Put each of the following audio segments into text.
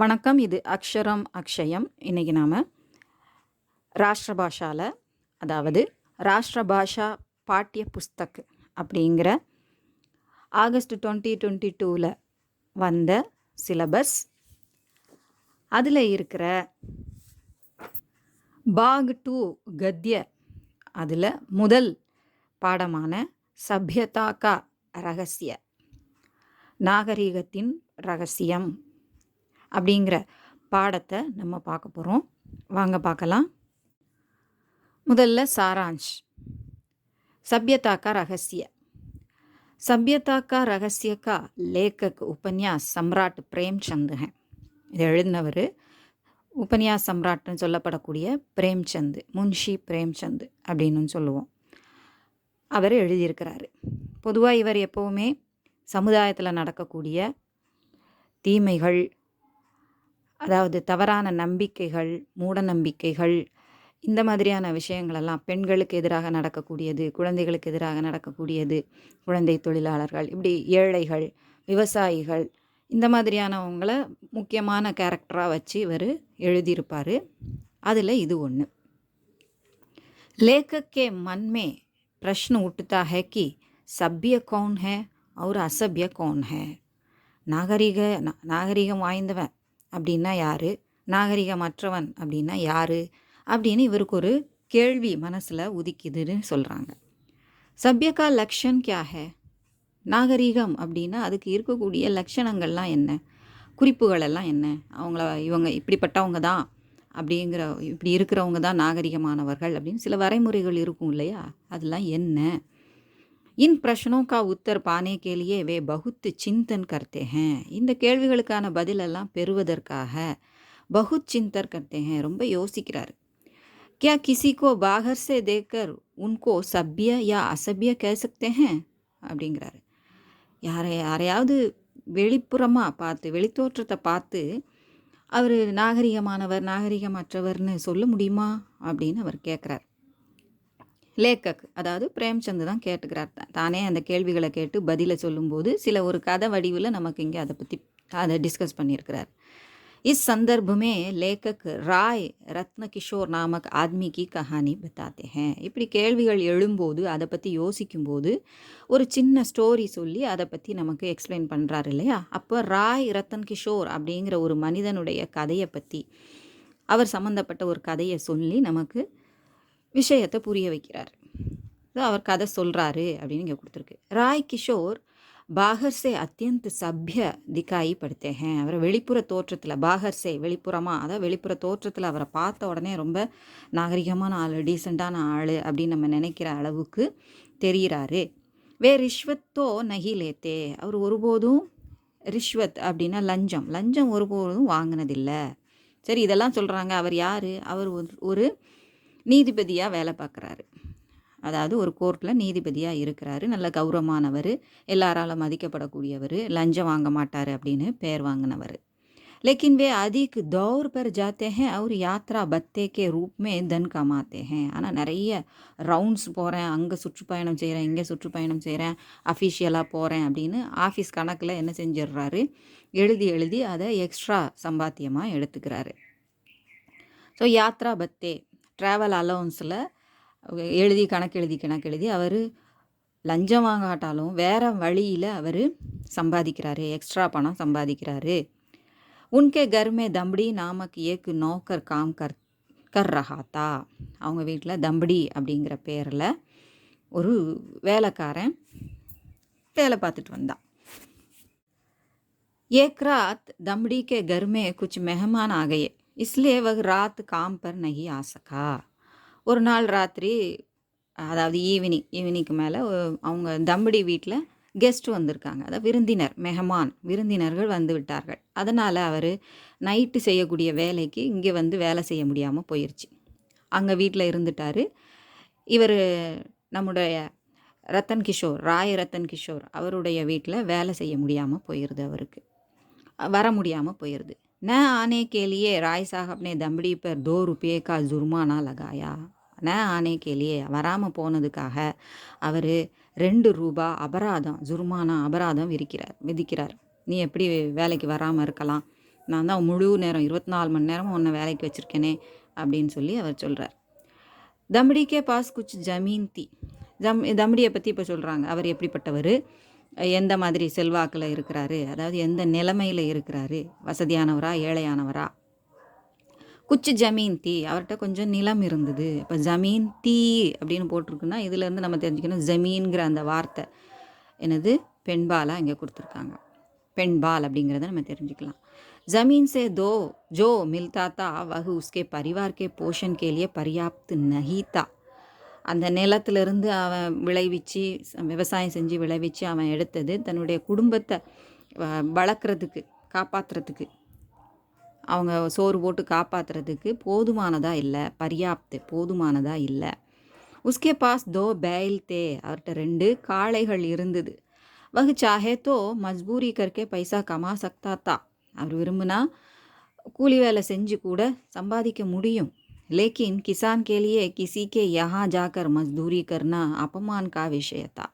வணக்கம். இது அக்ஷரம் அக்ஷயம். இன்றைக்கி நாம் ராஷ்டிரபாஷாவில், அதாவது ராஷ்டிரபாஷா பாட்டிய புஸ்தக் அப்படிங்கிற ஆகஸ்ட் 2022 வந்த சிலபஸ், அதில் இருக்கிற பாக் 2 கத்ய, அதில் முதல் பாடமான சப்யதா கா ரகசிய, நாகரீகத்தின் ரகசியம் அப்படிங்கிற பாடத்தை நம்ம பார்க்க போகிறோம். வாங்க பார்க்கலாம். முதல்ல சாராंश. सभ्यता का रहस्य. सभ्यता का रहस्य का लेखक उपन्यास सम्राट प्रेमचंद हैं. இதை எழுதினவர் உபன்யாஸ் சம்ராட்னு சொல்லப்படக்கூடிய பிரேம்சந்த், முன்ஷி பிரேம்சந்த் அப்படின்னு சொல்லுவோம். அவர் எழுதியிருக்கிறாரு. பொதுவாக இவர் எப்போவுமே சமுதாயத்தில் நடக்கக்கூடிய தீமைகள், அதாவது தவறான நம்பிக்கைகள், மூட நம்பிக்கைகள், இந்த மாதிரியான விஷயங்களெல்லாம், பெண்களுக்கு எதிராக நடக்கக்கூடியது, குழந்தைகளுக்கு எதிராக நடக்கக்கூடியது, குழந்தை தொழிலாளர்கள், இப்படி ஏழைகள், விவசாயிகள், இந்த மாதிரியானவங்கள முக்கியமான கேரக்டராக வச்சு இவர் எழுதியிருப்பார். அதில் இது ஒன்று. लेखक के मन में प्रश्न उठता है कि सभ्य कौन है और असभ्य कौन है. நாகரிகம் வாய்ந்தவன் அப்படின்னா யார், நாகரிகமற்றவன் அப்படின்னா யார் அப்படின்னு இவருக்கு ஒரு கேள்வி மனசில் உதிக்குதுன்னு சொல்கிறாங்க. சப்யகா லக்ஷன் கியா ஹே. நாகரிகம் அப்படின்னா அதுக்கு இருக்கக்கூடிய லட்சணங்கள்லாம் என்ன, குறிப்புகளெல்லாம் என்ன, இவங்க இப்படிப்பட்டவங்க தான், அப்படிங்கிற இப்படி இருக்கிறவங்க தான் நாகரிகமானவர்கள் அப்படின்னு சில வரைமுறைகள் இருக்கும் இல்லையா, அதெல்லாம் என்ன. इन प्रश्नों का उत्तर पाने के लिए वे बहुत चिंतन करते हैं. இந்த கேள்விகளுக்கான பதிலெல்லாம் பெறுவதற்காக बहुत चिंतन करते हैं, ரொம்ப யோசிக்கிறார். क्या किसी को बाहर से देखकर उनको सभ्य या असभ्य कह सकते हैं அப்படிங்கிறாரு. யாரையாவது வெளிப்புறமாக பார்த்து, வெளித்தோற்றத்தை பார்த்து அவர் நாகரிகமானவர், நாகரிகமற்றவர்னு சொல்ல முடியுமா அப்படின்னு அவர் கேட்குறார். லேக்கக், அதாவது பிரேம்சந்த் தான் கேட்டுக்கிறார். தானே அந்த கேள்விகளை கேட்டு பதிலை சொல்லும்போது சில ஒரு கதை வடிவில் நமக்கு இங்கே அதை டிஸ்கஸ் பண்ணியிருக்கிறார். இஸ் संदर्भ में लेखक राय रत्न किशोर नामक आदमी की कहानी बताते हैं. இப்படி கேள்விகள் எழும்போது, அதை பற்றி யோசிக்கும்போது ஒரு சின்ன ஸ்டோரி சொல்லி அதை பற்றி நமக்கு எக்ஸ்பிளைன் பண்ணுறாரு இல்லையா. அப்போ ராய் ரத்தன் கிஷோர் அப்படிங்கிற ஒரு மனிதனுடைய கதையை பற்றி, அவர் சம்மந்தப்பட்ட ஒரு கதையை சொல்லி நமக்கு விஷயத்தை புரிய வைக்கிறார். அவர் கதை சொல்கிறாரு அப்படின்னு இங்கே கொடுத்துருக்கு. ராய் கிஷோர் பாகர்சே அத்தியந்த சப்ய திக்காயி படுத்தேன். அவரை வெளிப்புற தோற்றத்தில், பாகர்சே வெளிப்புறமாக, அதாவது வெளிப்புற தோற்றத்தில் அவரை பார்த்த உடனே ரொம்ப நாகரிகமான ஆள், டீசெண்டான ஆள் அப்படின்னு நம்ம நினைக்கிற அளவுக்கு தெரிகிறாரு. வே ரிஷ்வத்தோ நகி லேத்தே. அவர் ஒருபோதும் ரிஷ்வத் அப்படின்னா லஞ்சம் ஒருபோதும் வாங்கினதில்லை. சரி, இதெல்லாம் சொல்கிறாங்க. அவர் யார்? அவர் ஒரு நீதிபதியாக வேலை பார்க்குறாரு. அதாவது ஒரு கோர்ட்டில் நீதிபதியாக இருக்கிறாரு. நல்ல கௌரவமானவர், எல்லாராலும் மதிக்கப்படக்கூடியவர், லஞ்சம் வாங்க மாட்டார் அப்படின்னு பேர் வாங்கினவர். लेकिन वे अधिक दौर पर जाते हैं और यात्रा भत्ते के रूप में धन कमाते हैं. ஆனால் நிறைய ரவுண்ட்ஸ் போகிறேன், அங்கே சுற்றுப்பயணம் செய்கிறேன், இங்கே சுற்றுப்பயணம் செய்கிறேன், அஃபிஷியலாக போகிறேன் அப்படின்னு ஆஃபீஸ் கணக்கில் என்ன செஞ்சிடுறாரு, எழுதி அதை எக்ஸ்ட்ரா சம்பாத்தியமாக எடுத்துக்கிறாரு. ஸோ யாத்ரா பத்தே, ட்ராவல் அலோன்ஸில் கணக்கு எழுதி அவர் லஞ்சம் வாங்காட்டாலும் வேறு வழியில் அவர் சம்பாதிக்கிறாரு, எக்ஸ்ட்ரா பணம் சம்பாதிக்கிறாரு. உன்கே கர்மே தம்படி நாமக் ஏக்கு நோக்கர் காம் கர் ரஹாத்தா. அவங்க வீட்டில் தம்படி அப்படிங்கிற பேரில் ஒரு வேலைக்காரன் வேலை பார்த்துட்டு வந்தான். एक रात दमड़ी के घर में कुछ मेहमान आ गए, इसलिए वह रात काम पर नहीं आ सका. ஒரு நாள் ராத்திரி, அதாவது ஈவினிங்க்கு மேலே அவங்க தம்படி வீட்டில் கெஸ்ட் வந்திருக்காங்க, அதாவது விருந்தினர்கள் வந்து விட்டார்கள். அதனால் அவர் நைட்டு செய்யக்கூடிய வேலைக்கு இங்கே வந்து வேலை செய்ய முடியாமல் போயிடுச்சு. அங்கே வீட்டில் இருந்துட்டார். இவர் நம்முடைய ராய் ரத்தன் கிஷோர் அவருடைய வீட்டில் வேலை செய்ய முடியாமல் போயிடுது, அவருக்கு வர முடியாமல் போயிடுது. न आने के लिए राय साहब ने दमड़ी पर 2 रुपये का जुर्माना लगाया. न आने के लिए, வராமல் போனதுக்காக அவர் 2 ரூபா அபராதம் விதிக்கிறார். நீ எப்படி வேலைக்கு வராமல் இருக்கலாம், நான் தான் முழு நேரம் 24 மணி நேரமும் உன்னை வேலைக்கு வச்சுருக்கேனே அப்படின்னு சொல்லி அவர் சொல்கிறார். தம்படிக்கே பாஸ் குச் ஜமீன் தி. தம்படியை பற்றி இப்போ சொல்கிறாங்க. அவர் எப்படிப்பட்டவர், எந்த மாதிரி செல்வாக்கில் இருக்கிறாரு, அதாவது எந்த நிலைமையில் இருக்கிறாரு, வசதியானவரா ஏழையானவரா. குச் ஜமீன் தி, அவர்கிட்ட கொஞ்சம் நிலம் இருந்தது. இப்போ ஜமீன் தி அப்படின்னு போட்டிருக்குன்னா இதுலேருந்து நம்ம தெரிஞ்சுக்கணும் ஜமீன்கிற அந்த வார்த்தை என்னது பெண்பாலாக இங்கே கொடுத்துருக்காங்க. பெண்பால் அப்படிங்கிறத நம்ம தெரிஞ்சுக்கலாம். ज़मीन से दो जो मिलता था वह उसके परिवार के पोषण के लिए पर्याप्त नहीं था. அந்த நிலத்திலிருந்து அவன் விளைவிச்சு விவசாயம் செஞ்சு விளைவிச்சு அவன் எடுத்தது தன்னுடைய குடும்பத்தை வளர்க்குறதுக்கு காப்பாற்றுறதுக்கு, அவங்க சோறு போட்டு காப்பாற்றுறதுக்கு போதுமானதாக இல்லை. பர்யாப்து போதுமானதாக இல்லை. உஸ்கே பாஸ் தோ बैल थे, அவர்கிட்ட 2 காளைகள் இருந்தது. वह चाहे तो मजबूरी करके पैसा कमा सकता था, அவர் விரும்பினா கூலி வேலை செஞ்சு கூட சம்பாதிக்க முடியும். लेकिन किसान के लिए किसी के यहाँ जाकर मजदूरी करना अपमान का विषय था.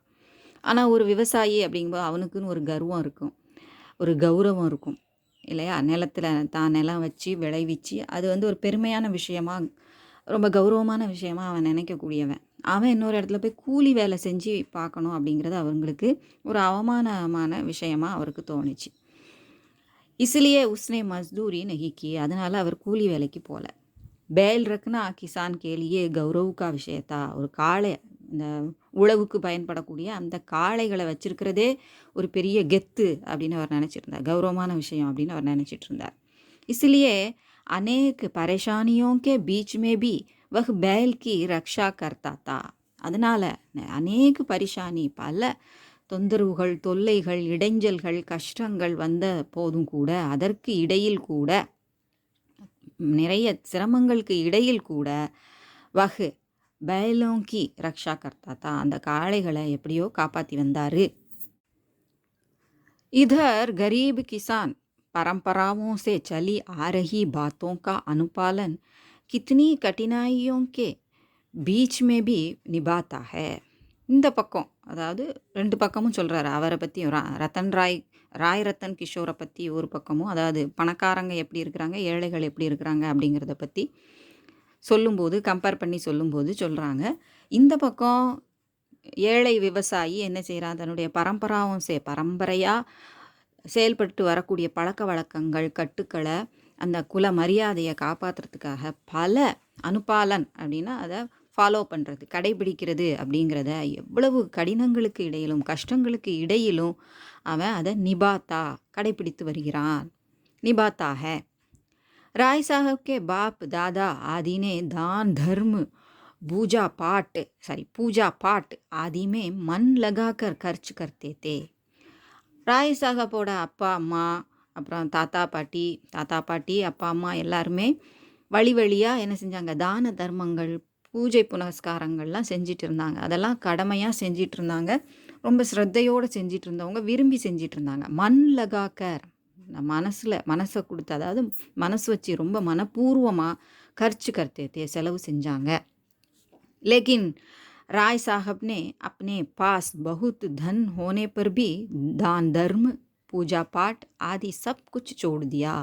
ஆனால் ஒரு விவசாயி அப்படிங்கும்போது அவனுக்குன்னு ஒரு கர்வம் இருக்கும், ஒரு கௌரவம் இருக்கும் இல்லையா. நிலத்தில் தான் நிலம் வச்சு விளைவிச்சு அது ஒரு பெருமையான விஷயமா, ரொம்ப கௌரவமான விஷயமா அவன் நினைக்கக்கூடியவன். அவன் இன்னொரு இடத்துல போய் கூலி வேலை செஞ்சு பார்க்கணும் அப்படிங்கிறது அவங்களுக்கு ஒரு அவமானமான விஷயமா அவருக்கு தோணுச்சு. इसलिए उसने मजदूरी नहीं की, அதனால் அவர் கூலி வேலைக்கு போகல. बैल रखना किसान के लिए गौरव का विषय था. ஒரு காளை, இந்த உழவுக்கு பயன்படக்கூடிய அந்த காளைகளை வச்சிருக்கிறதே ஒரு பெரிய கெத்து அப்படின்னு அவர் நினச்சிருந்தார், கௌரவமான விஷயம் அப்படின்னு அவர் நினச்சிட்டு இருந்தார். इसलिए अनेक परेशानियों के बीच में भी वह बैल की रक्षा करता था. அதனால் அநேக பரிசானி, பல தொந்தரவுகள், தொல்லைகள், இடைஞ்சல்கள், கஷ்டங்கள் வந்த போதும் கூட, அதற்கு இடையில் கூட, நிறைய சிரமங்களுக்கு இடையில் கூட வஹ் बैलों की रक्षा करता था, அந்த காளைகளை எப்படியோ காப்பாற்றி வந்தார். इधर गरीब किसान परंपराओं से चली आ रही बातों का अनुपालन कितनी कठिनाइयों के बीच में भी निभाता है. இந்த பக்கம், அதாவது 2 பக்கமும் சொல்கிறாரு. அவரை பற்றி ரத்தன் ராய் ரத்தன் கிஷோரை பற்றி ஒரு பக்கமும், அதாவது பணக்காரங்க எப்படி இருக்கிறாங்க, ஏழைகள் எப்படி இருக்கிறாங்க அப்படிங்கிறத பற்றி சொல்லும்போது, கம்பேர் பண்ணி சொல்லும்போது சொல்கிறாங்க. இந்த பக்கம் ஏழை விவசாயி என்ன செய்கிறான், தன்னுடைய பரம்பரையாக செயல்பட்டு வரக்கூடிய பழக்க வழக்கங்கள், கட்டுக்களை, அந்த குல மரியாதையை காப்பாற்றுறதுக்காக பல அனுபாலன் அப்படின்னா அதை ஃபாலோ பண்ணுறது, கடைபிடிக்கிறது அப்படிங்கிறத எவ்வளவு கடினங்களுக்கு இடையிலும் கஷ்டங்களுக்கு இடையிலும் அவன் அதை நிபாத்தா கடைபிடித்து வருகிறான். நிபாத்தா है. राय साहब के बाप दादा आदि ने दान धर्म पूजा पाठ आदि में मन लगाकर खर्च करते थे. ராய் சாஹப்போட அப்பா அம்மா, அப்புறம் தாத்தா பாட்டி அப்பா அம்மா எல்லாருமே வழியாக என்ன செஞ்சாங்க, தான தர்மங்கள், பூஜை புனஸ்காரங்கள்லாம் செஞ்சிட்டு இருந்தாங்க. அதெல்லாம் கடமையாக செஞ்சிட்டு இருந்தாங்க. ரொம்ப ஸ்ரத்தையோடு செஞ்சிட்டு இருந்தவங்க, விரும்பி செஞ்சிட்டு இருந்தாங்க. மண் லகாக்கர், மனசை கொடுத்து, அதாவது மனசு வச்சு ரொம்ப மனப்பூர்வமாக खर्च करते थे, செலவு செஞ்சாங்க. लेकिन राय साहब ने अपने पास बहुत धन होने पर भी दान धर्म पूजा पाठ आदि सब कुछ छोड़ दिया.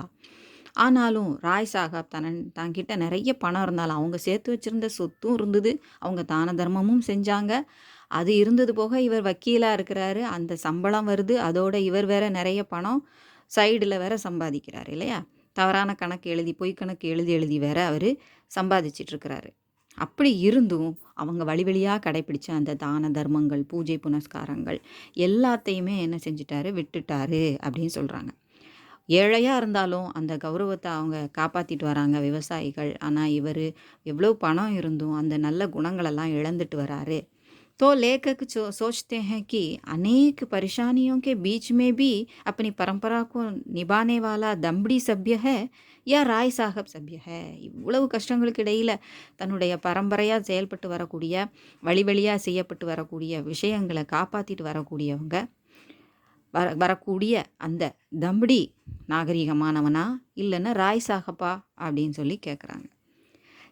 ஆனாலும் ராய் சாஹப் தங்கிட்ட நிறைய பணம் இருந்தாலும், அவங்க சேர்த்து வச்சுருந்த சொத்தும் இருந்தது, அவங்க தான தர்மமும் செஞ்சாங்க. அது இருந்தது போக இவர் வக்கீலாக இருக்கிறாரு, அந்த சம்பளம் வருது, அதோட இவர் வேற நிறைய பணம் சைடில் வேற சம்பாதிக்கிறார் இல்லையா. தவறான கணக்கு எழுதி, பொய் கணக்கு எழுதி வேற அவர் சம்பாதிச்சிட்ருக்கிறாரு. அப்படி இருந்தும் அவங்க வழியாக கடைப்பிடிச்ச அந்த தான தர்மங்கள், பூஜை புனஸ்காரங்கள் எல்லாத்தையுமே என்ன செஞ்சிட்டாரு, விட்டுட்டாரு அப்படின்னு சொல்கிறாங்க. ஏழையாக இருந்தாலும் அந்த கௌரவத்தை அவங்க காப்பாற்றிட்டு வராங்க விவசாயிகள். ஆனால் இவர் எவ்வளோ பணம் இருந்தும் அந்த நல்ல குணங்களெல்லாம் இழந்துட்டு வராரு. तो लेखक सोचते हैं कि अनेक परेशानियों के बीच में भी अपनी परंपरा को निभाने वाला दम्बड़ी सभ्य है या ராய் சாஹப் சபிய है. இவ்வளவு கஷ்டங்களுக்கு இடையில் தன்னுடைய பரம்பரையாக செயல்பட்டு வரக்கூடிய, வழியாக செய்யப்பட்டு வரக்கூடிய விஷயங்களை காப்பாற்றிட்டு வரக்கூடியவங்க, வரக்கூடிய அந்த தம்படி நாகரிகமானவனா இல்லைன்னா ராய் சாஹப்பா அப்படின்னு சொல்லி கேட்குறாங்க.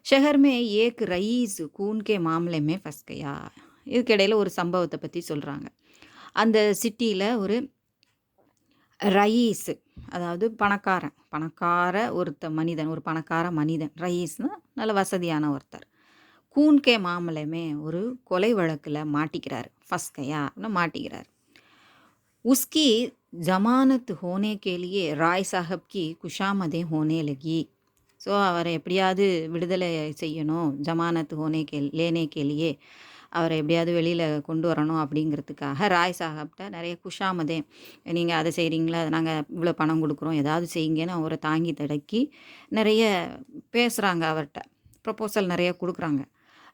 शहर में एक रईस खून के मामले में फंस गया. இதுக்கிடையில் ஒரு சம்பவத்தை பற்றி சொல்கிறாங்க. அந்த சிட்டியில் ஒரு ரயீஸ் அதாவது பணக்கார மனிதன், ஒரு பணக்கார மனிதன். ரயீஸ்னா நல்ல வசதியான ஒருத்தர். கூன் கே மாமலமே ஒரு கொலை வழக்கில் மாட்டிக்கிறார். ஃபஸ்கையான்னு மாட்டிக்கிறார். உஸ்கி ஜமானத் ஹோனே கே லியே ராய் சாஹப் கி குஷாமதே ஹோனே லகி. ஸோ அவரை எப்படியாவது விடுதலை செய்யணும், ஜமானத் லேனே கே லியே அவரை எப்படியாவது வெளியில் கொண்டு வரணும் அப்படிங்கிறதுக்காக ராய் சாஹப்கிட்ட நிறைய குஷாமதே, நீங்கள் அதை செய்கிறீங்களா, நாங்கள் இவ்வளோ பணம் கொடுக்குறோம், ஏதாவது செய்யுங்கன்னு அவரை தாங்கி தடக்கி நிறைய பேசுகிறாங்க. அவர்கிட்ட ப்ரப்போசல் நிறைய கொடுக்குறாங்க.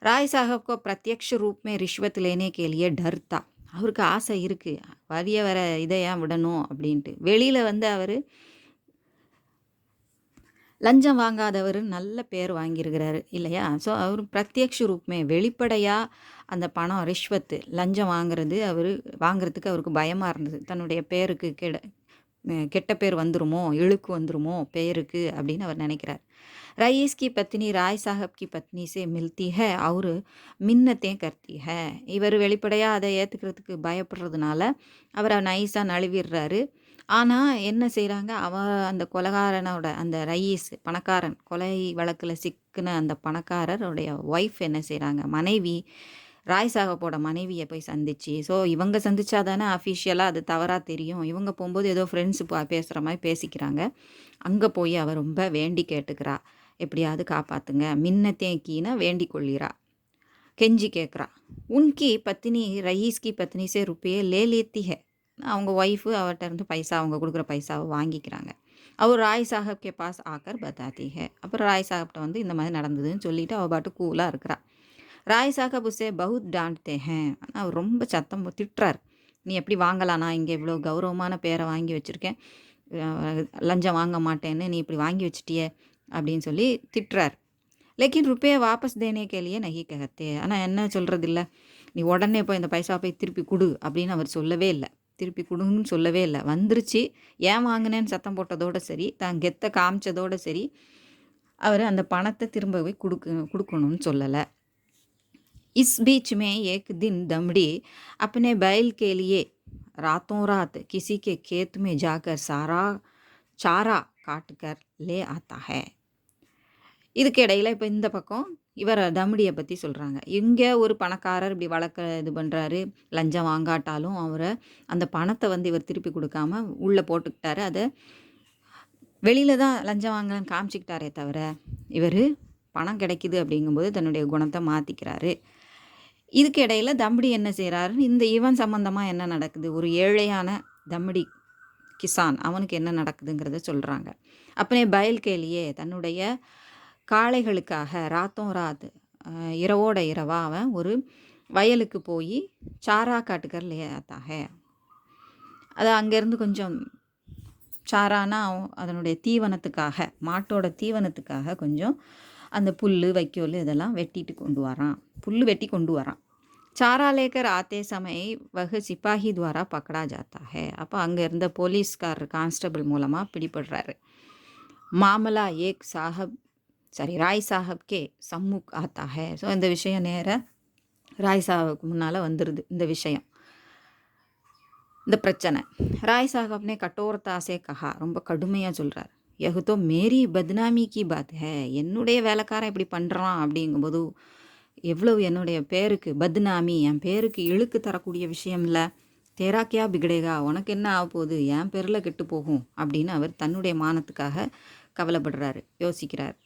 ராய் சாஹப்கோ பிரத்யக்ஷ ரூப்மே ரிஷ்வத் லேனே கே லியே டர் தா. அவருக்கு ஆசை இருக்குது, வரிய வர இதை ஏன் விடணும் அப்படின்ட்டு. வெளியில் அவர் லஞ்சம் வாங்காதவர் நல்ல பேர் வாங்கியிருக்கிறாரு இல்லையா? ஸோ அவர் பிரத்யக்ஷ ரூப்மே வெளிப்படையாக அந்த பணம் ரிஷ்வத்து லஞ்சம் வாங்குறதுக்கு அவருக்கு பயமாக இருந்தது. தன்னுடைய பேருக்கு கெட்ட பேர் வந்துருமோ, இழுக்கு வந்துருமோ பேருக்கு அப்படின்னு அவர் நினைக்கிறார். रईस की पत्नी राय साहब की पत्नी से मिलती है और மின்னத்தே கர்த்தி ஹே. இவர் வெளிப்படையாக அதை ஏற்றுக்கிறதுக்கு பயப்படுறதுனால அவரை நைஸாக நழுவிடுறாரு. ஆனால் என்ன செய்கிறாங்க, அந்த கொலைகாரனோட அந்த ரயீஸ் பணக்காரன் கொலை வழக்கில் சிக்கின அந்த பணக்காரருடைய ஒய்ஃப் என்ன செய்கிறாங்க, மனைவி ராய் சாஹப்போட மனைவியை போய் சந்திச்சு. ஸோ இவங்க சந்திச்சா தானே அஃபிஷியலாக அது தவறாக தெரியும். இவங்க போகும்போது ஏதோ ஃப்ரெண்ட்ஸு பேசுகிற மாதிரி பேசிக்கிறாங்க. அங்கே போய் அவள் ரொம்ப வேண்டி கேட்டுக்கிறா, எப்படியாவது காப்பாற்றுங்க, மின்னத்தே கீனா வேண்டிக் கொள்கிறா, கெஞ்சி கேட்குறா. உன்கி பத்னி ரயீஸ்கி பத்னி சே ருப்பையே லேத்தி ஹே. அவங்க ஒய்ஃபு அவர்கிட்ட இருந்து பைசா, அவங்க கொடுக்குற பைசாவை வாங்கிக்கிறாங்க. அவர் ராய் சாஹப் கே பாஸ் ஆக்கர் பதாத்தி ஹே. அப்புறம் ராய் சாஹப்கிட்ட இந்த மாதிரி நடந்ததுன்னு சொல்லிவிட்டு அவள் பாட்டு கூலாக இருக்கிறா. ராய் சாஹப் உசே பகுத் டான்ட்டே ஹேன். ஆனால் அவர் ரொம்ப சத்தம் திட்டுறார். நீ எப்படி வாங்கலாம், நான் இங்கே இவ்வளோ கௌரவமான பேரை வாங்கி வச்சுருக்கேன், லஞ்சம் வாங்க மாட்டேன்னு நீ இப்படி வாங்கி வச்சிட்டியே அப்படின்னு சொல்லி திட்டுறார். லேக்கின் ருப்பையை வாபஸ் தேனே கேலியே நகி ககத்தே. ஆனால் என்ன சொல்கிறது இல்லை, நீ உடனே போய் இந்த பைசா போய் திருப்பி கொடு அப்படின்னு அவர் சொல்லவே இல்லை. திருப்பி கொடுன்னு சொல்லவே இல்லை. வந்துருச்சு, ஏன் வாங்கினேன்னு சத்தம் போட்டதோடு சரி, தான் கெத்தை காமிச்சதோடு சரி, அவர் அந்த பணத்தை திரும்ப போய் கொடுக்கணும்னு சொல்லலை. इस बीच में एक दिन दमड़ी अपने बैल के लिए रातों रात किसी के खेत में जाकर सारा चारा काट कर ले आता है. இதுக்கு இடையில் இப்போ இந்த பக்கம் இவர் தம்டியை பற்றி சொல்கிறாங்க. இங்கே ஒரு பணக்காரர் இப்படி இது பண்ணுறாரு, லஞ்சம் வாங்காட்டாலும் அவரை அந்த பணத்தை இவர் திருப்பி கொடுக்காம உள்ளே போட்டுக்கிட்டாரு. அதை வெளியில் தான் லஞ்சம் வாங்கலன்னு காமிச்சிக்கிட்டாரே தவிர இவர் பணம் கிடைக்குது அப்படிங்கும்போது தன்னுடைய குணத்தை மாற்றிக்கிறாரு. இதுக்கு இடையில் தம்படி என்ன செய்கிறாருன்னு இந்த ஈவன் சம்மந்தமாக என்ன நடக்குது, ஒரு ஏழையான தம்படி கிசான் அவனுக்கு என்ன நடக்குதுங்கிறத சொல்கிறாங்க. அப்பனே பயல் கேலியே தன்னுடைய காளைகளுக்காக ராத்தோம் ராத் இரவோட இரவா அவன் ஒரு வயலுக்கு போய் சாரா காட்டுக்கர் லேத்தாக. அது அங்கேருந்து கொஞ்சம் சாரானா அதனுடைய தீவனத்துக்காக, மாட்டோட தீவனத்துக்காக கொஞ்சம் அந்த புல் வைக்கோல் இதெல்லாம் வெட்டிட்டு கொண்டு வரான், புல் வெட்டி கொண்டு வரான். சாரா லேக்கர் ஆத்தே சமய வகு சிப்பாஹி துவாரா பக்கடா ஜாத்தா ஹே. அப்போ அங்கே இருந்த போலீஸ்காரர் கான்ஸ்டபிள் மூலமாக பிடிபடுறாரு. மாமலா ஏக் ராய் சாஹப் கே சம்முக் ஆத்தா ஹே. ஸோ இந்த விஷயம் நேராக ராய் சாஹுக்கு முன்னால் வந்துடுது. இந்த விஷயம், இந்த பிரச்சனை ராய் சாஹப்னே கட்டோரத்தாசே கஹா, ரொம்ப கடுமையாக சொல்கிறார். யஹுதோ மேரி பத்னாமி கி பாத் ஹே. என்னுடைய வேலைக்காரன் இப்படி பண்ணுறான் அப்படிங்கும்போது எவ்வளவு என்னுடைய பேருக்கு பத்னாமி, என் பேருக்கு இழுக்கு தரக்கூடிய விஷயம் இல்லை. தேரா கியா பிகடேகா, உனக்கு என்ன ஆக போகுது, என் பேரில் கெட்டு போகும் அப்படின்னு அவர் தன்னுடைய மானத்துக்காக கவலைப்படுறாரு, யோசிக்கிறார்.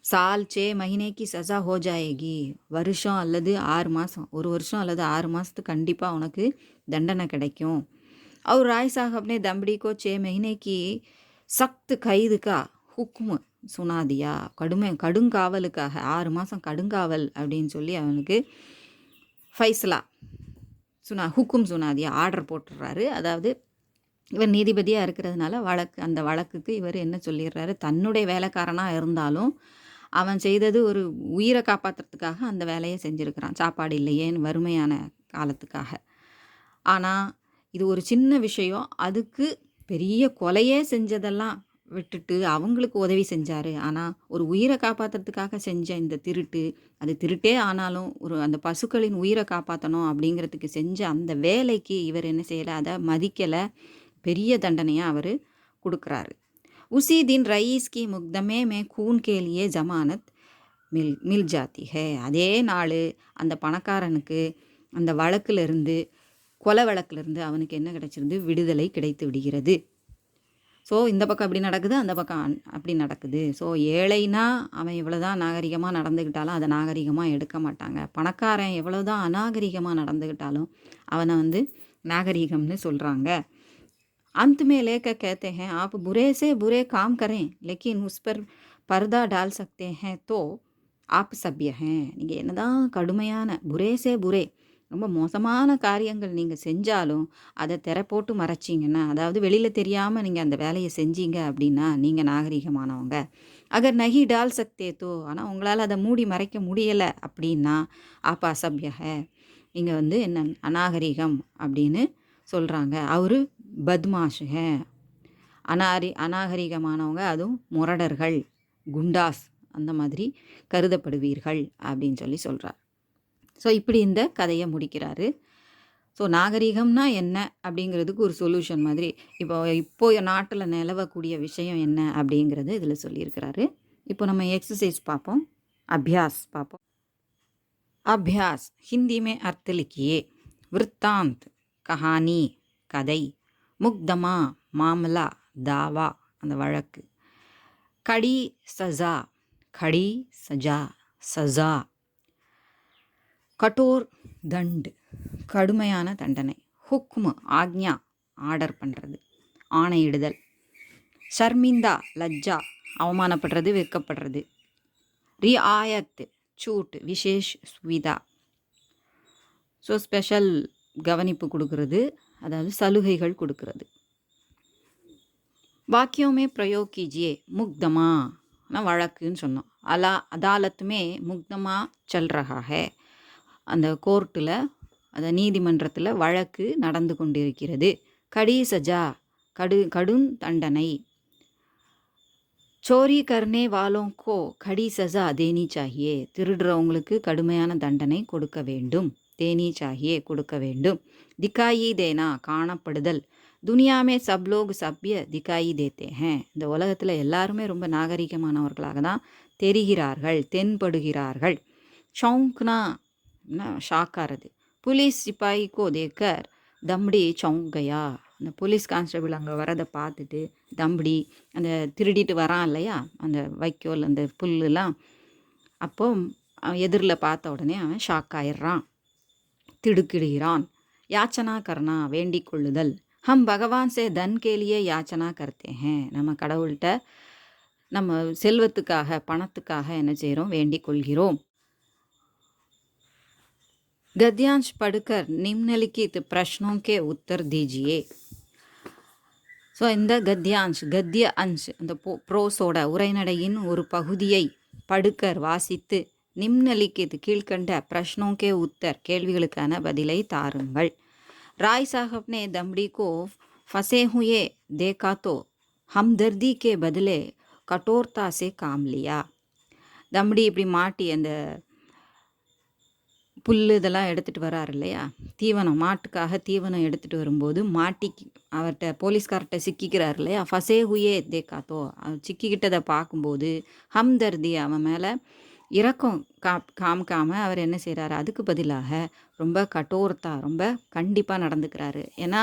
சால் 6 மஹினேக்கு சஜா ஹோ ஜாயேகி. வருஷம் அல்லது 6 மாதம், ஒரு வருஷம் அல்லது 6 மாதத்துக்கு கண்டிப்பாக உனக்கு தண்டனை கிடைக்கும். அவர் ராய் சாஹப்னே தம்படி கோ 6 மஹினேக்கு சக்த் கைதுக்கா ஹுக்குமு சுனாதியா. கடுங்காவலுக்காக 6 மாதம் கடுங்காவல் அப்படின்னு சொல்லி அவனுக்கு ஃபைசலா ஹுக்கும் சுனாதியா ஆர்டர் போட்டுடுறாரு. அதாவது இவர் நீதிபதியாக இருக்கிறதுனால அந்த வழக்குக்கு இவர் என்ன சொல்லிடுறாரு, தன்னுடைய வேலைக்காரனாக இருந்தாலும் அவன் செய்தது ஒரு உயிரை காப்பாற்றுறதுக்காக அந்த வேலையை செஞ்சுருக்கிறான், சாப்பாடு இல்லையேன்னு வறுமையான காலத்துக்காக. ஆனால் இது ஒரு சின்ன விஷயம், அதுக்கு பெரிய கொலையே செஞ்சதெல்லாம் விட்டுட்டு அவங்களுக்கு உதவி செஞ்சார். ஆனால் ஒரு உயிரை காப்பாற்றுறதுக்காக செஞ்ச இந்த திருட்டு, அது திருட்டே ஆனாலும் அந்த பசுக்களின் உயிரை காப்பாற்றணும் அப்படிங்கிறதுக்கு செஞ்ச அந்த வேலைக்கு இவர் என்ன செய்யலை, அதை மதிக்கலை, பெரிய தண்டனையாக அவர் கொடுக்குறாரு. उसी दिन रईस की मुकदमे में खून के लिए जमानत मिल जाती है. அதே நாள் அந்த பணக்காரனுக்கு அந்த வழக்கிலிருந்து, கொலை வழக்கிலிருந்து அவனுக்கு என்ன கிடைச்சிருந்து? விடுதலை கிடைத்து விடுகிறது. ஸோ இந்த பக்கம் அப்படி நடக்குது, அந்த பக்கம் அப்படி நடக்குது. ஸோ ஏழைனா அவன் எவ்வளோ தான் நாகரிகமாக நடந்துக்கிட்டாலும் அதை நாகரிகமாக எடுக்க மாட்டாங்க. பணக்காரன் எவ்வளோ தான் அநாகரிகமாக நடந்துக்கிட்டாலும் அவனை வந்து நாகரிகம்னு சொல்கிறாங்க. अंत में लेकर कहते हैं आप बुरे से बुरे काम करें लेकिन उस पर पर्दा डाल सकते हैं तो आप सभ्य हैं. நீங்கள் என்னதான் கடுமையான புரேசே புரே ரொம்ப மோசமான காரியங்கள் நீங்கள் செஞ்சாலும் அதை திரை போட்டு மறைச்சிங்கன்னா, அதாவது வெளியில் தெரியாமல் நீங்கள் அந்த வேலையை செஞ்சீங்க அப்படின்னா நீங்கள் நாகரிகமானவங்க. அகர் நகி டால் சக்தே தோ, ஆனால் உங்களால் அதை மூடி மறைக்க முடியலை அப்படின்னா ஆப்பா சப்ய ஹே, நீங்கள் வந்து என்ன அநாகரிகம் அப்படின்னு சொல்கிறாங்க. அவரு பத்மாஷ் ஹே, அநாகரிகமானவங்க, அதுவும் முரடர்கள், குண்டாஸ் அந்த மாதிரி கருதப்படுவீர்கள் அப்படின்னு சொல்லி சொல்கிறார். ஸோ இப்படி இந்த கதையை முடிக்கிறாரு. ஸோ நாகரிகம்னா என்ன அப்படிங்கிறதுக்கு ஒரு சொல்யூஷன் மாதிரி இப்போ நாட்டில் நிலவக்கூடிய விஷயம் என்ன அப்படிங்கிறது இதில் சொல்லியிருக்கிறாரு. இப்போ நம்ம எக்ஸசைஸ் பார்ப்போம், அபியாஸ் பார்ப்போம். அபியாஸ் ஹிந்தி में अर्थ लिखिए. वृत्तांत कहानी கதை, முக்தமா மாமலா தாவா அந்த வழக்கு, கடி சஜா கடி சஜா சஜா, கட்டோர் தண்ட் கடுமையான தண்டனை, ஹுக்மு ஆக்ஞா ஆர்டர் பண்ணுறது, ஆணையிடுதல், ஷர்மிந்தா லஜ்ஜா அவமானப்படுறது, வெட்கப்படுறது, ரிஆயத் சூட் விசேஷ் சுவிதா ஸோ ஸ்பெஷல் கவனிப்பு கொடுக்கறது, அதாவது சலுகைகள் கொடுக்கறது. வாக்கியோமே பிரயோக் கீஜியே. முக்தமா வழக்குன்னு சொன்னோம். அதாலத்துமே முக்தமா சல் ரஹா ஹே, அந்த கோர்ட்டில் அந்த நீதிமன்றத்தில் வழக்கு நடந்து கொண்டிருக்கிறது. கடி சஜா கடும் தண்டனை. சோரி கர்னே வாலோங்கோ கடி சஜா தேனி சாஹியே, திருடுறவங்களுக்கு கடுமையான தண்டனை கொடுக்க வேண்டும். தேனி சாஹியே கொடுக்க வேண்டும். திக்காயி தேனா காணப்படுதல். துனியாமே சப் லோக் சப்ய திக்காயி தேத்தே ஹேன், இந்த உலகத்தில் எல்லாருமே ரொம்ப நாகரிகமானவர்களாக தான் தெரிகிறார்கள், தென்படுகிறார்கள். சவுங்க்னா ஷாக்காரது. புலிஸ் சிப்பாய்க்கோ தேக்கர் தம்டி சவுங் கயா, அந்த போலீஸ் கான்ஸ்டபிள் அங்கே வரதை பார்த்துட்டு தம்படி அந்த திருடிட்டு வரான் இல்லையா அந்த வைக்கோல் அந்த புல்லுலாம், அப்போ எதிரில் பார்த்த உடனே அவன் ஷாக் ஆயிடுறான், திடுக்கிடுகிறான். யாச்சனா கர்னா வேண்டிக் கொள்ளுதல். ஹம் பகவான் சே தன் கேலியே யாச்சனா கர்த்தே ஹேன், நம்ம கடவுள்கிட்ட நம்ம செல்வத்துக்காக பணத்துக்காக என்ன செய்கிறோம்? வேண்டிக் கொள்கிறோம். गद्यांश पढ़कर निम्नलिखित प्रश्नों के उत्तर दीजिए. ஸோ இந்த கத்யான்ஷ் கத்திய அன்ஷ் அந்த ப்ரோஸோட உரைநடையின் ஒரு பகுதியை படுக்கர் வாசித்து, நிம்னலிக்கித் கீழ்கண்ட பிரஷ்னோங்கே உத்தர் கேள்விகளுக்கான பதிலை தாருங்கள். ராய் சாஹப் ने दमड़ी को फंसे हुए देखा तो हमदर्दी के बदले कठोरता से काम लिया. தம்படி இப்படி மாட்டி அந்த புல் இதெல்லாம் எடுத்துகிட்டு வராரு இல்லையா, தீவனம், மாட்டுக்காக தீவனம் எடுத்துகிட்டு வரும்போது மாட்டி அவர்கிட்ட போலீஸ்கார்ட்ட சிக்கிக்கிறார் இல்லையா. ஃபசே ஹுயே தேக்காத்தோ, சிக்கிக்கிட்டதை பார்க்கும்போது ஹம்தர்தி அவன் மேலே இரக்கம் காமிக்காமல் அவர் என்ன செய்கிறாரு, அதுக்கு பதிலாக ரொம்ப கட்டோர்த்தா ரொம்ப கண்டிப்பாக நடந்துக்கிறாரு. ஏன்னா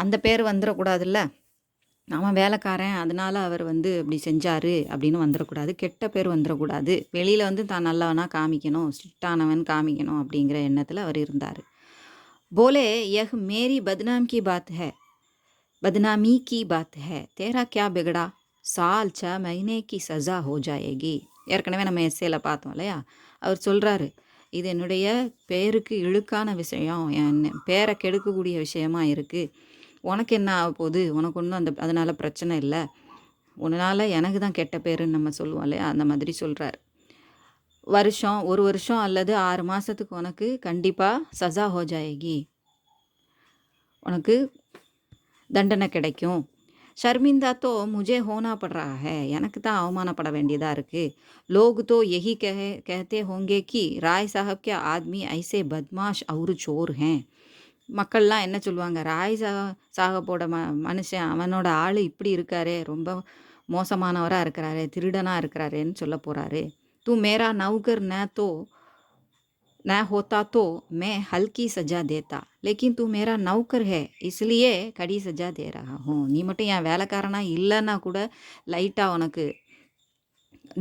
அந்த பேர் வந்துடக்கூடாதுல்ல, அவன் வேலைக்காரன் அதனால் அவர் வந்து இப்படி செஞ்சார் அப்படின்னு வந்துடக்கூடாது, கெட்ட பேர் வந்துடக்கூடாது, வெளியில் வந்து தான் நல்லவனா காமிக்கணும், ஸ்ட்ரிக்டானவன் காமிக்கணும் அப்படிங்கிற எண்ணத்தில் அவர் இருந்தார். போலே யஹ் மேரி பத்னாம் கி பாத் ஹை, बदनामी की बात है, तेरा क्या बिगड़ा, साल 6 महीने की सज़ा हो जाएगी. ஏற்கனவே நம்ம எஸ்ஏல பார்த்தோம் இல்லையா, அவர் சொல்கிறாரு, இது என்னுடைய பேருக்கு இழுக்கான விஷயம், என் பேரை கெடுக்கக்கூடிய விஷயமா இருக்குது, உனக்கு என்ன ஆக போகுது, உனக்கு ஒன்றும் அதனால் பிரச்சனை இல்லை, உன்னால் எனக்கு தான் கெட்ட பேருன்னு நம்ம சொல்லுவோம் இல்லையா, அந்த மாதிரி சொல்கிறார். ஒரு வருஷம் அல்லது 6 மாதத்துக்கு உனக்கு கண்டிப்பாக சஜா ஹோ ஜாயேகி, உனக்கு தண்டனை கிடைக்கும். ஷர்மிந்தா தோ முஜே ஹோனா படுறா ஹே, எனக்கு தான் அவமானப்பட வேண்டியதாக இருக்குது. லோக் தோ யஹி कहते होंगे कि राय साहब के आदमी ऐसे बदमाश और चोर हैं. மக்கள்லாம் என்ன சொல்லுவாங்க, ராய் சாஹபோட மனுஷன் அவனோட ஆள் இப்படி இருக்காரே, ரொம்ப மோசமானவரா இருக்கிறாரே, திருடனா இருக்கிறாரேன்னு சொல்ல போறாரு. தூ மேரா நௌகர் न होता तो मैं हल्की सजा देता, लेकिन तू मेरा नौकर है इसलिए कड़ी सजा दे रहा हूँ. நீ மட்டும் என் வேலைக்காரனா இல்லைன்னா கூட லைட்டாக உனக்கு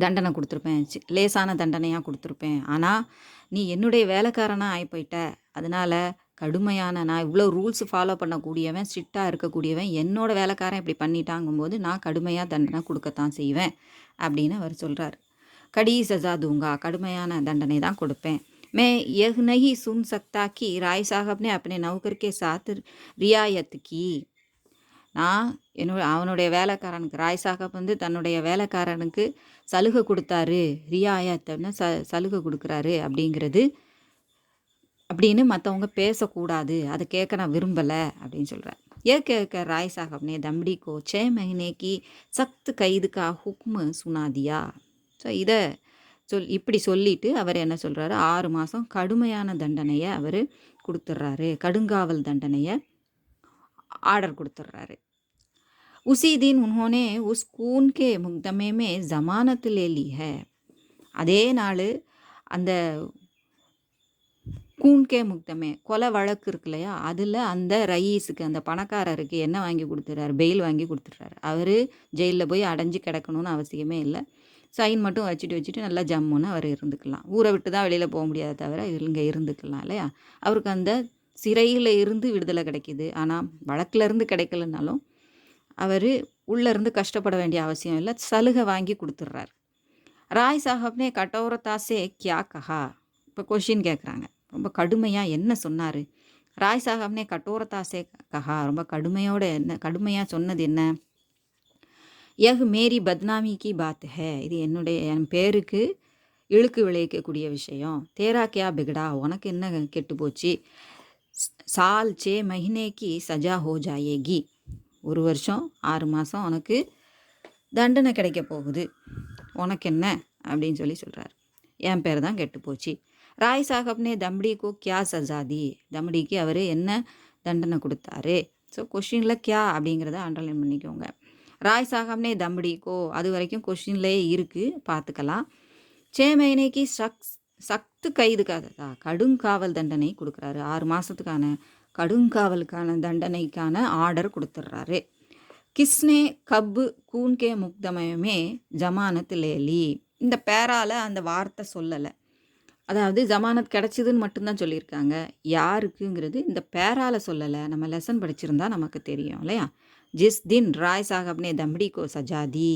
தண்டனை கொடுத்துருப்பேன், லேசான தண்டனையாக கொடுத்துருப்பேன். ஆனால் நீ என்னுடைய வேலைக்காரனாக ஆகி போயிட்ட. அதனால் கடுமையான, நான் இவ்வளோ ரூல்ஸ் ஃபாலோ பண்ணக்கூடியவன், ஸ்ட்ரிக்டாக இருக்கக்கூடியவன், என்னோட வேலைக்காரன் இப்படி பண்ணிட்டாங்கும்போது நான் கடுமையாக தண்டனை கொடுக்கத்தான் செய்வேன் அப்படின்னு அவர் சொல்கிறார். கடி சஜா தூங்கா, கடுமையான தண்டனை தான் கொடுப்பேன். मैं यह नहीं सुन सकता कि राय साहब ने अपने नौकर के साथ रियायत की. நான் அவனுடைய வேலைக்காரனுக்கு, ராய் சாஹப் வந்து தன்னுடைய வேலைக்காரனுக்கு சலுகை கொடுத்தாரு, ரியாயத்துன்னு சலுகை கொடுக்குறாரு அப்படிங்கிறது அப்படின்னு மற்றவங்க பேசக்கூடாது, அதை கேட்க நான் விரும்பலை அப்படின்னு சொல்கிறார். கேட்க ராய் சாஹப்னே தம்படி கோ 6 महीने की सख्त कैद का हुक्म सुना दिया. ஸோ இதை இப்படி சொல்லிட்டு அவர் என்ன சொல்கிறாரு, 6 மாதம் கடுமையான தண்டனையை அவர் கொடுத்துட்றாரு, கடுங்காவல் தண்டனையை ஆர்டர் கொடுத்துட்றாரு. उसी दिन उन्होंने उस खून के मुकदमे में जमानत ले ली है. அதே நாள் அந்த கூன்கே முக்தமே கொலை வழக்கு இருக்கு இல்லையா, அதில் அந்த ரயீஸுக்கு, அந்த பணக்காரருக்கு என்ன வாங்கி கொடுத்துட்றாரு, பெயில் வாங்கி கொடுத்துட்றாரு. அவர் ஜெயிலில் போய் அடைஞ்சு கிடக்கணும்னு அவசியமே இல்லை, சைன் மட்டும் வச்சுட்டு நல்லா ஜம்முன்னு அவர் இருந்துக்கலாம். ஊரை விட்டு தான் வெளியில் போக முடியாத தவிர இங்கே இருந்துக்கலாம் இல்லையா. அவருக்கு அந்த சிறையில் இருந்து விடுதலை கிடைக்கிது. ஆனால் வழக்கிலேருந்து கிடைக்கலனாலும் அவர் உள்ளேருந்து கஷ்டப்பட வேண்டிய அவசியம் இல்லை, சலுகை வாங்கி கொடுத்துட்றார். ராய் சாஹப்னே கட்டோரத்தாசே கியா கஹா. இப்போ கொஷின் கேட்குறாங்க, ரொம்ப கடுமையாக என்ன சொன்னார் ராய் சாஹப்னே கட்டோரத்தாசே கஹா, ரொம்ப கடுமையாக சொன்னது என்ன? யஹ் மேரி பத்னாமி கி பாத் ஹே, இது என் பேருக்கு இழுக்கு விளைவிக்கக்கூடிய விஷயம். தேரா கியா பிகடா, உனக்கு என்ன கெட்டு போச்சு? சால் 6 महीने की सजा हो जाएगी, 1 வருஷம் 6 மாதம் உனக்கு தண்டனை கிடைக்க போகுது, உனக்கு என்ன அப்படின்னு சொல்கிறார். என் பேர் தான் கெட்டு போச்சு. ராய் சாஹப்னே தம்படிக்கோ கியா சஜாதி, தம்படிக்கு அவர் என்ன தண்டனை கொடுத்தாரு? ஸோ கொஷினில் கியா அப்படிங்கிறத அண்டர்லைன் பண்ணிக்கோங்க. ராய் சாஹப்னே தம்படிக்கோ, அது வரைக்கும் கொஷின்லேயே இருக்குது, பார்த்துக்கலாம். 6 महीने की சக்து கைதுக்காக கடுங்காவல் தண்டனை கொடுக்குறாரு, 6 மாதத்துக்கான கடுங்காவலுக்கான தண்டனைக்கான ஆர்டர் கொடுத்துட்றாரு. கிஸ்னே கப்பு கூன்கே முக்தமயமே ஜமானத் லேலி, இந்த பேரால் அந்த வார்த்தை சொல்லலை, அதாவது ஜமானத் கிடச்சிதுன்னு மட்டும்தான் சொல்லியிருக்காங்க. யாருக்குங்கிறது இந்த பேரால் சொல்லலை. நம்ம லெசன் படிச்சிருந்தா நமக்கு தெரியும் இல்லையா. ஜிஸ் தின் ராய் சாஹப்னே தம்படி கோ சஜாதி,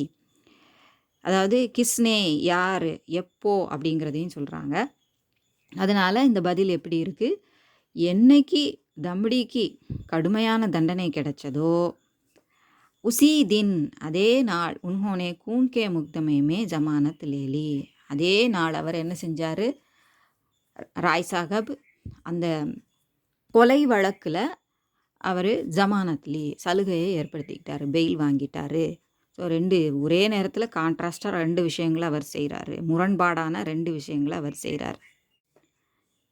அதாவது கிஸ்னே யார், எப்போ அப்படிங்கிறதையும் சொல்கிறாங்க. அதனால் இந்த பதில் எப்படி இருக்குது, என்னைக்கு தம்படிக்கு கடுமையான தண்டனை கிடைச்சதோ உசி தின், அதே நாள், உன்ஹோனே கூன்கே முக்தமே ஜமானத் லேலி, அதே நாள் அவர் என்ன செஞ்சார், ராய் சாஹப் அந்த கொலை வழக்கில் அவர் ஜமானத்லி சலுகையை ஏற்படுத்திக்கிட்டார், பெயில் வாங்கிட்டார். ஸோ ஒரே நேரத்தில் கான்ட்ராஸ்டாக 2 விஷயங்களை அவர் செய்கிறாரு, முரண்பாடான 2 விஷயங்களை அவர் செய்கிறார்.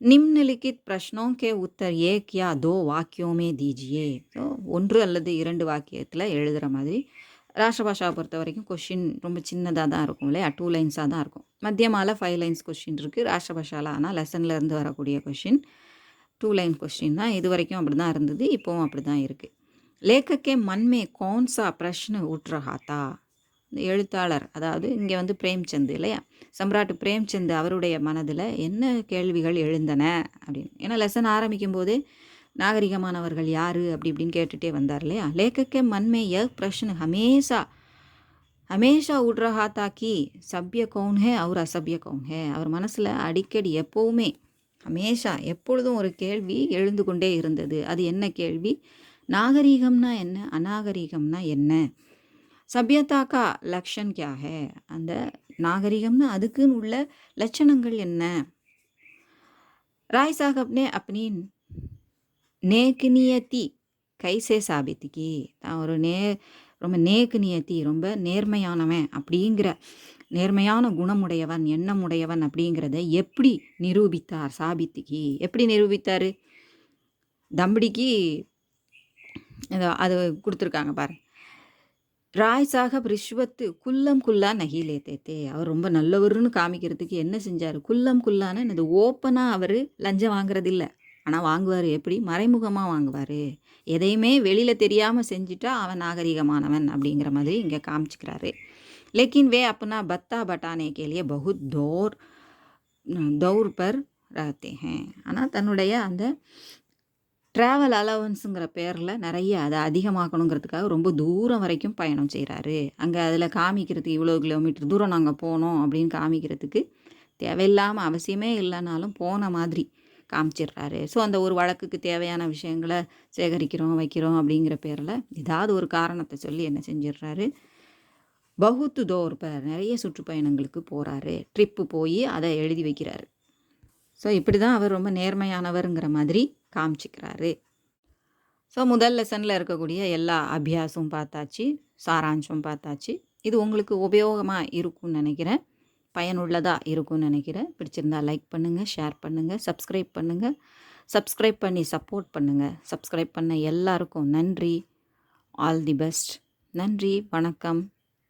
நிம்னலிக்கித் பிரஷ்னோं के उत्तर 1 या 2 वाक्यों में दीजिए. ஸோ 1 அல்லது 2 வாக்கியத்தில் எழுதுகிற மாதிரி. ராஷ்டிரபாஷாவை பொறுத்த வரைக்கும் கொஷின் ரொம்ப சின்னதாக தான் இருக்கும் இல்லையா, 2 லைன்ஸாக தான் இருக்கும். மத்தியமால 5 லைன்ஸ் கொஷின் இருக்குது ராஷ்டிரபாஷாவில். ஆனால் லெசனில் இருந்து வரக்கூடிய கொஷின் 2 லைன் கொஸ்டின் தான். இது வரைக்கும் அப்படி தான் இருந்தது, இப்போவும் அப்படி தான் இருக்குது. லேக்கக்கே மன்மே கौन-सा प्रश्न उठ रहा था, இந்த எழுத்தாளர், அதாவது இங்கே வந்து பிரேம்சந்த் இல்லையா, சம்ராட் பிரேம்சந்த் அவருடைய மனதில் என்ன கேள்விகள் எழுந்தன அப்படின்னு. ஏன்னா லெசன் ஆரம்பிக்கும் போதே நாகரிகமானவர்கள் யார் அப்படி இப்படின்னு கேட்டுகிட்டே வந்தார் இல்லையா. லேக்கக்கே மன்மே யஹ் பிரஷ்ன ஹமேஷா உட் ரஹா தா கி சப்ய கௌன் ஹே அவர் அசப்ய கௌன் ஹே, அவர் மனசில் அடிக்கடி எப்போவுமே ஹமேஷா எப்பொழுதும் ஒரு கேள்வி எழுந்து கொண்டே இருந்தது. அது என்ன கேள்வி, நாகரீகம்னா என்ன, அநாகரீகம்னா என்ன, சபியதாக்கா லக்ஷன் கியா ஹே, அந்த நாகரிகம்னா அதுக்குன்னு உள்ள லட்சணங்கள் என்ன. ராய் சாஹப்னே அப்பனி நேக்னியத்தி கைசே சாபித்திக்கு, தான் ஒரு ரொம்ப நேக்னியத்தி, ரொம்ப நேர்மையானவன் அப்படிங்கிற, நேர்மையான குணமுடையவன், எண்ணமுடையவன் அப்படிங்கிறத எப்படி நிரூபித்தார், சாபித்திக்கு எப்படி நிரூபித்தார். தம்படிக்கு அது கொடுத்துருக்காங்க பாரு. ராய் சாஹப் ரிஷ்வத்து குல்லம் குல்லா நகி லேத்தே. அவர் ரொம்ப நல்லவருன்னு காமிக்கிறதுக்கு என்ன செஞ்சார்? குல்லம் குல்லான்னு இது ஓப்பனாக அவர் லஞ்சம் வாங்குறதில்ல. ஆனால் வாங்குவார். எப்படி? மறைமுகமாக வாங்குவார். எதையுமே வெளியில் தெரியாமல் செஞ்சுட்டா அவன் நாகரிகமானவன் அப்படிங்கிற மாதிரி இங்கே காமிச்சிக்கிறாரு. लेकिन वे अपना बत्ता बटाने के लिए बहुत दौर पर रहते हैं. ஆனால் தன்னுடைய அந்த ட்ராவல் அலவன்ஸுங்கிற பேரில் நிறைய அதை அதிகமாக்கணுங்கிறதுக்காக ரொம்ப தூரம் வரைக்கும் பயணம் செய்கிறாரு. அங்கே அதில் காமிக்கிறதுக்கு இவ்வளோ கிலோமீட்டர் தூரம் நாங்கள் போனோம் அப்படின்னு காமிக்கிறதுக்கு தேவையில்லாமல் அவசியமே இல்லைனாலும் போன மாதிரி காமிச்சிடுறாரு. ஸோ அந்த ஒரு வழக்குக்கு தேவையான விஷயங்களை சேகரிக்கிறோம் வைக்கிறோம் அப்படிங்கிற பேரில் ஏதாவது ஒரு காரணத்தை சொல்லி என்ன செஞ்சிடுறாரு? பகுத்து தோர் பேர் நிறைய சுற்றுப்பயணங்களுக்கு போகிறாரு. ட்ரிப்பு போய் அதை எழுதி வைக்கிறாரு. ஸோ இப்படி தான் அவர் ரொம்ப நேர்மையானவருங்கிற மாதிரி காமிச்சிக்கிறாரு. ஸோ முதல் லெசனில் இருக்கக்கூடிய எல்லா அபியாசம் பார்த்தாச்சு, சாராம்சம் பார்த்தாச்சு. இது உங்களுக்கு உபயோகமாக இருக்கும்னு நினைக்கிறேன், பயனுள்ளதாக இருக்கும்னு நினைக்கிறேன். பிடிச்சிருந்தா லைக் பண்ணுங்கள், ஷேர் பண்ணுங்கள், சப்ஸ்கிரைப் பண்ணுங்கள். சப்ஸ்கிரைப் பண்ணி சப்போர்ட் பண்ணுங்கள். சப்ஸ்கிரைப் பண்ண எல்லாருக்கும் நன்றி. All the best. நன்றி, வணக்கம்,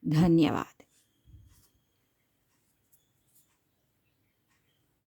தன்யவாத்.